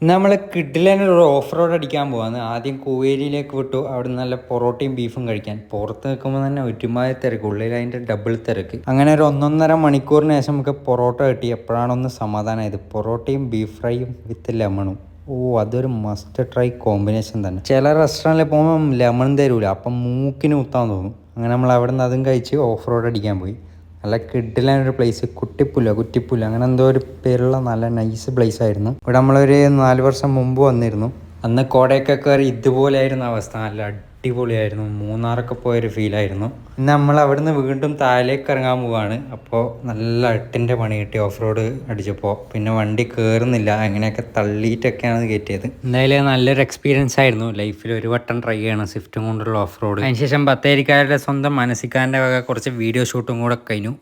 നമ്മൾ കിഡിലൊരു off road അടിക്കാൻ പോവാന്ന്. ആദ്യം കൂവേരിയിലേക്ക് വിട്ടു. അവിടെ നല്ല പൊറോട്ടയും ബീഫും കഴിക്കാൻ. പുറത്ത് നിൽക്കുമ്പോൾ തന്നെ ഒരുമാതിരി തിരക്ക്, ഉള്ളിൽ അതിൻ്റെ ഡബിൾ തിരക്ക്. അങ്ങനെ ഒരു 1.5 മണിക്കൂറിന് ശേഷം നമുക്ക് പൊറോട്ട കിട്ടി. എപ്പോഴാണൊന്ന് സമാധാനമായത്. പൊറോട്ടയും ബീഫ് ഫ്രൈയും വിത്ത് ലെമണും. അതൊരു മസ്റ്റ് ട്രൈ കോമ്പിനേഷൻ തന്നെ. ചില റെസ്റ്റോറൻറ്റിൽ പോകുമ്പോൾ ലെമൺ തരൂല, അപ്പം മൂക്കിന് കുത്താൻ തോന്നും. അങ്ങനെ നമ്മൾ അവിടെ നിന്ന് അതും കഴിച്ച് ഓഫ് റോഡ് അടിക്കാൻ പോയി. നല്ല കിഡിലൊരു പ്ലേസ്, കുറ്റിപ്പുല്ല് അങ്ങനെ എന്തോ ഒരു പേരുള്ള നല്ല നൈസ് പ്ലേസ് ആയിരുന്നു. ഇവിടെ നമ്മളൊരു 4 വർഷം മുമ്പ് വന്നിരുന്നു. അന്ന് കോടയൊക്കെ കയറി ഇതുപോലെയായിരുന്നു അവസ്ഥ. നല്ല അടിപൊളിയായിരുന്നു. മൂന്നാറൊക്കെ പോയൊരു ഫീലായിരുന്നു. ഇന്ന് നമ്മൾ അവിടുന്ന് വീണ്ടും താഴേക്ക് ഇറങ്ങാൻ പോവാണ്. അപ്പോൾ നല്ല എട്ടിൻ്റെ പണി കിട്ടി ഓഫ് റോഡ് അടിച്ചപ്പോൾ. പിന്നെ വണ്ടി കയറുന്നില്ല, അങ്ങനെയൊക്കെ തള്ളിയിട്ടൊക്കെയാണ് കയറ്റിയത്. എന്തായാലും നല്ലൊരു എക്സ്പീരിയൻസ് ആയിരുന്നു. ലൈഫിൽ ഒരു വട്ടം ട്രൈ ചെയ്യണം സ്വിഫ്റ്റും കൊണ്ടുള്ള ഓഫ് റോഡ്. അതിനുശേഷം ബത്തേരിക്കാരുടെ സ്വന്തം മനസ്സിക്കാരൻ്റെ വക കുറച്ച് വീഡിയോ ഷൂട്ടും കൂടെ കഴിഞ്ഞു.